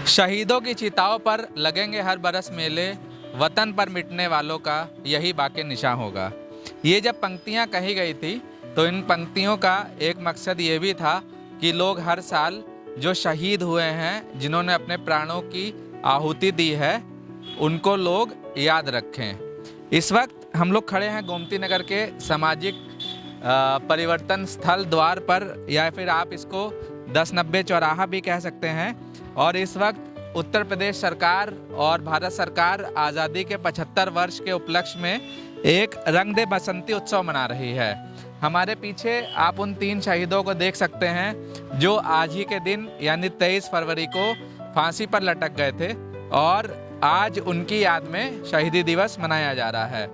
शहीदों की चिताओं पर लगेंगे हर बरस मेले, वतन पर मिटने वालों का यही बाकी निशान होगा। ये जब पंक्तियाँ कही गई थी तो इन पंक्तियों का एक मकसद ये भी था कि लोग हर साल जो शहीद हुए हैं, जिन्होंने अपने प्राणों की आहुति दी है, उनको लोग याद रखें। इस वक्त हम लोग खड़े हैं गोमती नगर के सामाजिक परिवर्तन स्थल द्वार पर, या फिर आप इसको 1090 चौराहा भी कह सकते हैं। और इस वक्त उत्तर प्रदेश सरकार और भारत सरकार आज़ादी के 75 वर्ष के उपलक्ष्य में एक रंग दे बसंती उत्सव मना रही है। हमारे पीछे आप उन 3 शहीदों को देख सकते हैं जो आज ही के दिन यानी 23 फरवरी को फांसी पर लटक गए थे और आज उनकी याद में शहीदी दिवस मनाया जा रहा है।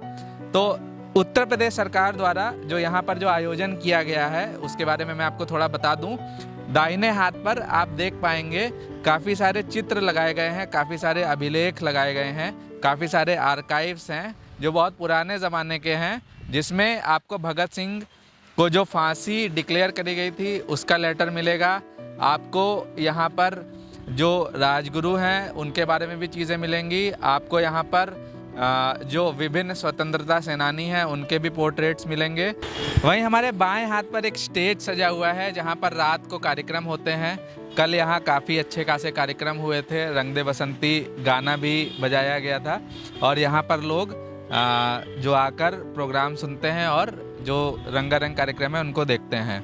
तो उत्तर प्रदेश सरकार द्वारा जो यहाँ पर जो आयोजन किया गया है उसके बारे में मैं आपको थोड़ा बता दूं। दाहिने हाथ पर आप देख पाएंगे काफ़ी सारे चित्र लगाए गए हैं, काफ़ी सारे अभिलेख लगाए गए हैं, काफ़ी सारे आर्काइव्स हैं जो बहुत पुराने ज़माने के हैं, जिसमें आपको भगत सिंह को जो फांसी डिक्लेयर करी गई थी उसका लेटर मिलेगा। आपको यहाँ पर जो राजगुरु हैं उनके बारे में भी चीज़ें मिलेंगी। आपको यहाँ पर जो विभिन्न स्वतंत्रता सेनानी हैं उनके भी पोर्ट्रेट्स मिलेंगे। वहीं हमारे बाएं हाथ पर एक स्टेज सजा हुआ है जहां पर रात को कार्यक्रम होते हैं। कल यहां काफ़ी अच्छे खासे कार्यक्रम हुए थे, रंग दे बसंती गाना भी बजाया गया था और यहां पर लोग जो आकर प्रोग्राम सुनते हैं और जो रंगारंग कार्यक्रम है उनको देखते हैं।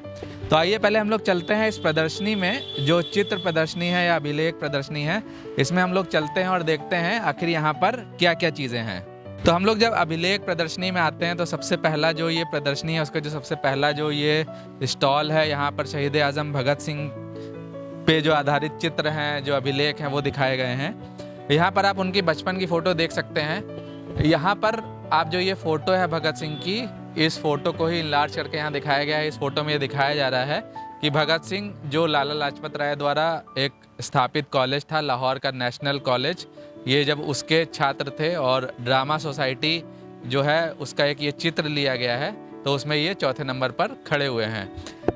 तो आइए पहले हम लोग चलते हैं इस प्रदर्शनी में, जो चित्र प्रदर्शनी है या अभिलेख प्रदर्शनी है, इसमें हम लोग चलते हैं और देखते हैं आखिर यहाँ पर क्या क्या चीज़ें हैं। तो हम लोग जब अभिलेख प्रदर्शनी में आते हैं तो सबसे पहला जो ये प्रदर्शनी है उसका जो सबसे पहला जो ये स्टॉल है, यहाँ पर शहीद आज़म भगत सिंह पे जो आधारित चित्र हैं, जो अभिलेख हैं वो दिखाए गए हैं। यहाँ पर आप उनकी बचपन की फ़ोटो देख सकते हैं। यहाँ पर आप जो ये फ़ोटो है भगत सिंह की, इस फोटो को ही इनलार्ज करके यहाँ दिखाया गया है। इस फोटो में ये दिखाया जा रहा है कि भगत सिंह जो लाला लाजपत राय द्वारा एक स्थापित कॉलेज था, लाहौर का नेशनल कॉलेज, ये जब उसके छात्र थे और ड्रामा सोसाइटी जो है उसका एक ये चित्र लिया गया है, तो उसमें ये चौथे नंबर पर खड़े हुए हैं।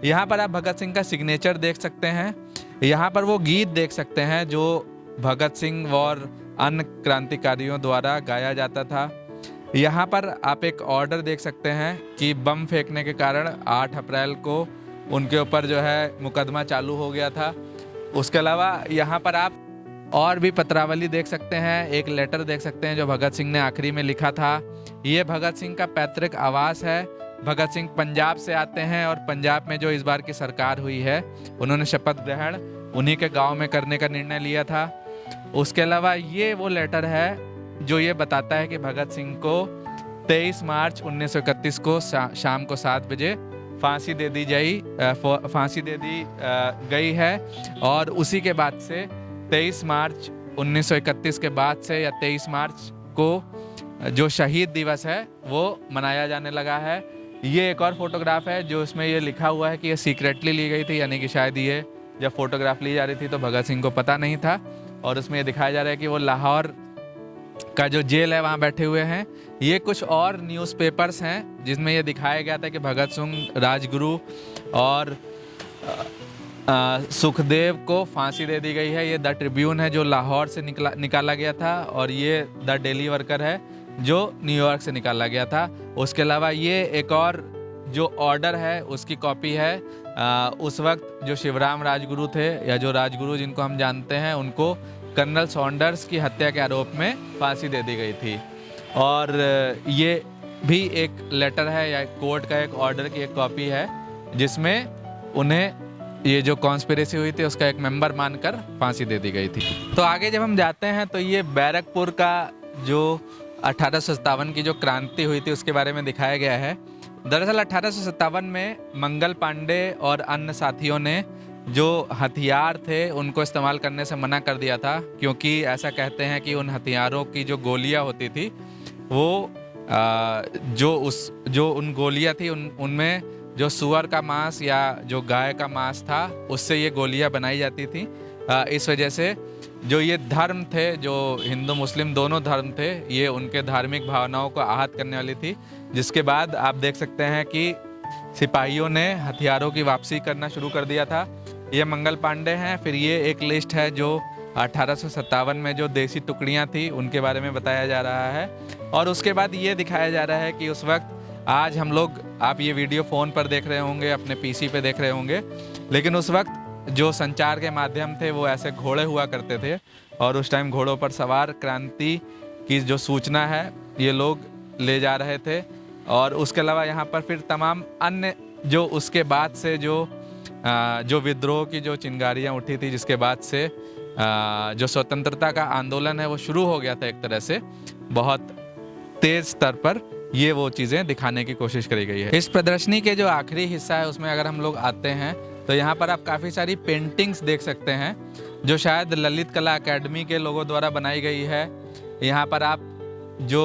यहाँ पर आप भगत सिंह का सिग्नेचर देख सकते हैं। यहाँ पर वो गीत देख सकते हैं जो भगत सिंह और अन्य क्रांतिकारियों द्वारा गाया जाता था। यहाँ पर आप एक ऑर्डर देख सकते हैं कि बम फेंकने के कारण 8 अप्रैल को उनके ऊपर जो है मुकदमा चालू हो गया था। उसके अलावा यहाँ पर आप और भी पत्रावली देख सकते हैं, एक लेटर देख सकते हैं जो भगत सिंह ने आखिरी में लिखा था। ये भगत सिंह का पैतृक आवास है। भगत सिंह पंजाब से आते हैं और पंजाब में जो इस बार की सरकार हुई है उन्होंने शपथ ग्रहण उन्हीं के गाँव में करने का निर्णय लिया था। उसके अलावा ये वो लेटर है जो ये बताता है कि भगत सिंह को 23 मार्च 1931 को शाम को 7 बजे फांसी दे दी गई है। और उसी के बाद से 23 मार्च 1931 के बाद से या 23 मार्च को जो शहीद दिवस है वो मनाया जाने लगा है। ये एक और फोटोग्राफ है जो इसमें ये लिखा हुआ है कि ये सीक्रेटली ली गई थी, यानी कि शायद ये जब फोटोग्राफ ली जा रही थी तो भगत सिंह को पता नहीं था। और उसमें ये दिखाया जा रहा है कि वो लाहौर का जो जेल है वहाँ बैठे हुए हैं। ये कुछ और न्यूज़पेपर्स हैं जिसमें ये दिखाया गया था कि भगत सिंह, राजगुरु और सुखदेव को फांसी दे दी गई है। ये द ट्रिब्यून है जो लाहौर से निकाला गया था और ये द डेली वर्कर है जो न्यूयॉर्क से निकाला गया था। उसके अलावा ये एक और जो ऑर्डर है उसकी कॉपी है। उस वक्त जो शिवराम राजगुरु थे या जो राजगुरु जिनको हम जानते हैं, उनको कर्नल सॉन्डर्स की हत्या के आरोप में फांसी दे दी गई थी। और ये भी एक लेटर है या कोर्ट का एक ऑर्डर की एक कॉपी है जिसमें उन्हें ये जो कॉन्स्पिरेसी हुई थी उसका एक मेंबर मानकर फांसी दे दी गई थी। तो आगे जब हम जाते हैं तो ये बैरकपुर का जो 1857 की जो क्रांति हुई थी उसके बारे में दिखाया गया है। दरअसल 1857 में मंगल पांडे और अन्य साथियों ने जो हथियार थे उनको इस्तेमाल करने से मना कर दिया था, क्योंकि ऐसा कहते हैं कि उन हथियारों की जो गोलियां होती थी वो जो उन गोलियां थी उनमें जो सुअर का मांस या जो गाय का मांस था उससे ये गोलियां बनाई जाती थी। इस वजह से जो ये धर्म थे, जो हिंदू मुस्लिम दोनों धर्म थे, ये उनके धार्मिक भावनाओं को आहत करने वाली थी। जिसके बाद आप देख सकते हैं कि सिपाहियों ने हथियारों की वापसी करना शुरू कर दिया था। ये मंगल पांडे हैं। फिर ये एक लिस्ट है जो 1857 में जो देसी टुकड़ियाँ थी उनके बारे में बताया जा रहा है। और उसके बाद ये दिखाया जा रहा है कि उस वक्त, आज हम लोग, आप ये वीडियो फ़ोन पर देख रहे होंगे, अपने पीसी पे देख रहे होंगे, लेकिन उस वक्त जो संचार के माध्यम थे वो ऐसे घोड़े हुआ करते थे और उस टाइम घोड़ों पर सवार क्रांति की जो सूचना है ये लोग ले जा रहे थे। और उसके अलावा यहाँ पर फिर तमाम अन्य जो उसके बाद से जो विद्रोह की जो चिंगारियाँ उठी थी, जिसके बाद से जो स्वतंत्रता का आंदोलन है वो शुरू हो गया था एक तरह से बहुत तेज स्तर पर, ये वो चीज़ें दिखाने की कोशिश करी गई है। इस प्रदर्शनी के जो आखिरी हिस्सा है उसमें अगर हम लोग आते हैं तो यहाँ पर आप काफ़ी सारी पेंटिंग्स देख सकते हैं जो शायद ललित कला अकेडमी के लोगों द्वारा बनाई गई है। यहाँ पर आप जो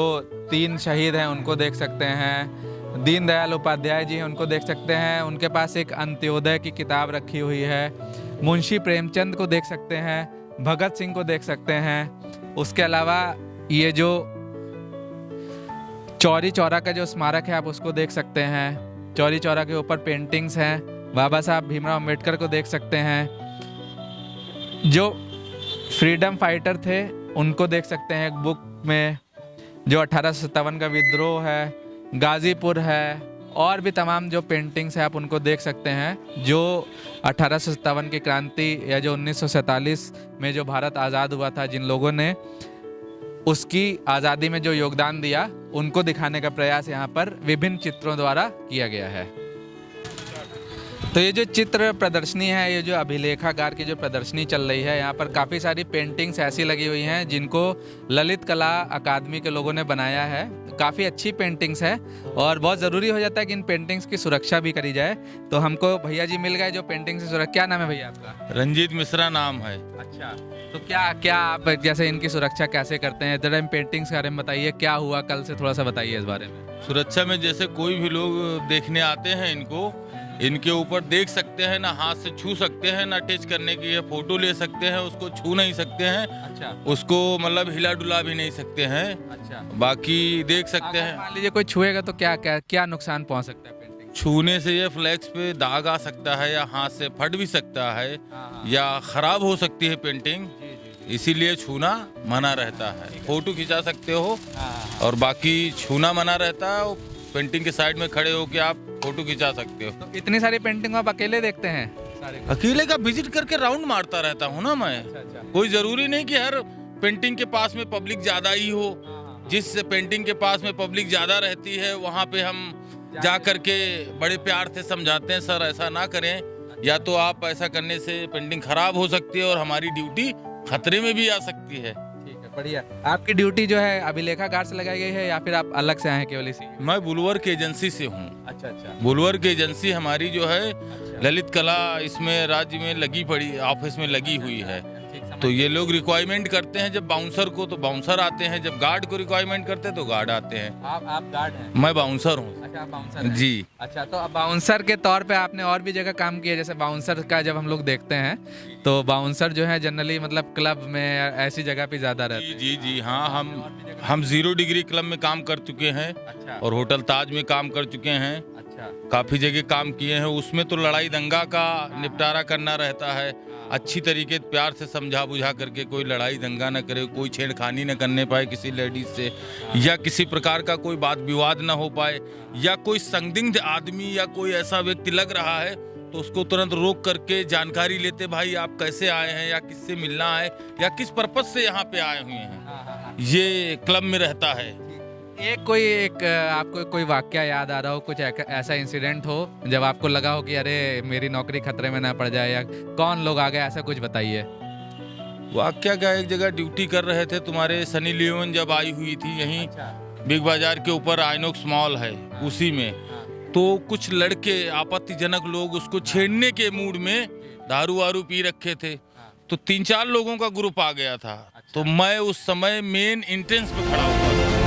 3 शहीद हैं उनको देख सकते हैं, दीनदयाल उपाध्याय जी हैं उनको देख सकते हैं, उनके पास एक अंत्योदय की किताब रखी हुई है, मुंशी प्रेमचंद को देख सकते हैं, भगत सिंह को देख सकते हैं। उसके अलावा ये जो चौरी चौरा का जो स्मारक है आप उसको देख सकते हैं, चौरी चौरा के ऊपर पेंटिंग्स हैं, बाबा साहब भीमराव अम्बेडकर को देख सकते हैं, जो फ्रीडम फाइटर थे उनको देख सकते हैं एक बुक में, जो 1857 का विद्रोह है, गाजीपुर है, और भी तमाम जो पेंटिंग्स हैं आप उनको देख सकते हैं जो 1857 की क्रांति या जो 1947 में जो भारत आज़ाद हुआ था, जिन लोगों ने उसकी आज़ादी में जो योगदान दिया उनको दिखाने का प्रयास यहाँ पर विभिन्न चित्रों द्वारा किया गया है। तो ये जो चित्र प्रदर्शनी है, ये जो अभिलेखागार की जो प्रदर्शनी चल रही है, यहाँ पर काफ़ी सारी पेंटिंग्स ऐसी लगी हुई हैं जिनको ललित कला अकादमी के लोगों ने बनाया है। काफ़ी अच्छी पेंटिंग्स है और बहुत ज़रूरी हो जाता है कि इन पेंटिंग्स की सुरक्षा भी करी जाए। तो हमको भैया जी मिल गए जो पेंटिंग्स की सुरक्षा। क्या नाम है भैया आपका? रंजीत मिश्रा नाम है। अच्छा, तो क्या आप जैसे इनकी सुरक्षा कैसे करते हैं, जरा इन पेंटिंग्स के बारे में बताइए, क्या हुआ कल से, थोड़ा सा बताइए इस बारे में। सुरक्षा में जैसे कोई भी लोग देखने आते हैं इनके ऊपर देख सकते हैं, ना हाथ से छू सकते हैं, ना टच करने की है, फोटो ले सकते हैं, उसको छू नहीं सकते हैं। अच्छा, उसको मतलब हिला डुला भी नहीं सकते हैं। अच्छा, बाकी देख सकते हैं। मान लीजिए कोई छुएगा तो क्या नुकसान पहुंच सकता है पेंटिंग? छूने से ये फ्लैक्स पे दाग आ सकता है, या हाथ से फट भी सकता है, या खराब हो सकती है पेंटिंग, इसीलिए छूना मना रहता है। फोटो खिंचा सकते हो और बाकी छूना मना रहता है। पेंटिंग के साइड में खड़े होकर आप फोटो खिंचा सकते हो। तो इतनी सारी पेंटिंग आप अकेले देखते हैं? अकेले का विजिट करके राउंड मारता रहता हूँ ना मैं। अच्छा। कोई जरूरी नहीं कि हर पेंटिंग के पास में पब्लिक ज्यादा ही हो। जिस पेंटिंग के पास में पब्लिक ज्यादा रहती है वहाँ पे हम जा करके बड़े प्यार से समझाते हैं, सर ऐसा ना करें, या तो आप ऐसा करने से पेंटिंग खराब हो सकती है और हमारी ड्यूटी खतरे में भी आ सकती है। ठीक है, बढ़िया। आपकी ड्यूटी जो है अभिलेखागार से लगाई गई है या फिर आप अलग से आए हैं केवल इसी? मैं बुलवर्क एजेंसी से हूँ। अच्छा। बुलवर्क एजेंसी हमारी जो है ललित कला इसमें राज्य में लगी पड़ी, ऑफिस में लगी हुई है। तो ये लोग रिक्वायरमेंट करते हैं जब बाउंसर को, तो बाउंसर आते हैं, जब गार्ड को रिक्वायरमेंट करते हैं तो गार्ड आते हैं। आप गार्ड हैं? मैं बाउंसर हूँ। अच्छा, आप बाउंसर हैं? जी। अच्छा, तो अब बाउंसर के तौर पे आपने और भी जगह काम किया, जैसे बाउंसर का जब हम लोग देखते हैं तो बाउंसर जो है जनरली मतलब क्लब में ऐसी जगह पे ज्यादा रहते हैं। जी हाँ, हम 0 डिग्री क्लब में काम कर चुके हैं। अच्छा। और होटल ताज में काम कर चुके हैं। अच्छा। काफी जगह काम किए हैं। उसमें तो लड़ाई दंगा का निपटारा करना रहता है, अच्छी तरीके से प्यार से समझा बुझा करके कोई लड़ाई दंगा न करे, कोई छेड़खानी न करने पाए किसी लेडीज से, या किसी प्रकार का कोई बात विवाद न हो पाए, या कोई संदिग्ध आदमी या कोई ऐसा व्यक्ति लग रहा है तो उसको तुरंत रोक करके जानकारी लेते, भाई आप कैसे आए हैं, या किससे मिलना है, या किस पर्पज से यहाँ पे आए हुए हैं। ये क्लब में रहता है। एक आपको कोई वाकया याद आ रहा हो, कुछ ऐसा इंसिडेंट हो जब आपको लगा हो कि अरे मेरी नौकरी खतरे में ना पड़ जाए, या कौन लोग आ गए, ऐसा कुछ बताइए। वाकया का, एक जगह ड्यूटी कर रहे थे, तुम्हारे सनी लियोन जब आई हुई थी यहीं। अच्छा। बिग बाजार के ऊपर आइनॉक्स मॉल है, उसी में। तो कुछ लड़के आपत्तिजनक लोग उसको छेड़ने के मूड में दारू वारू पी रखे थे, तो 3-4 लोगों का ग्रुप आ गया था। तो मैं उस समय मेन एंट्रेंस पे खड़ा हुआ था।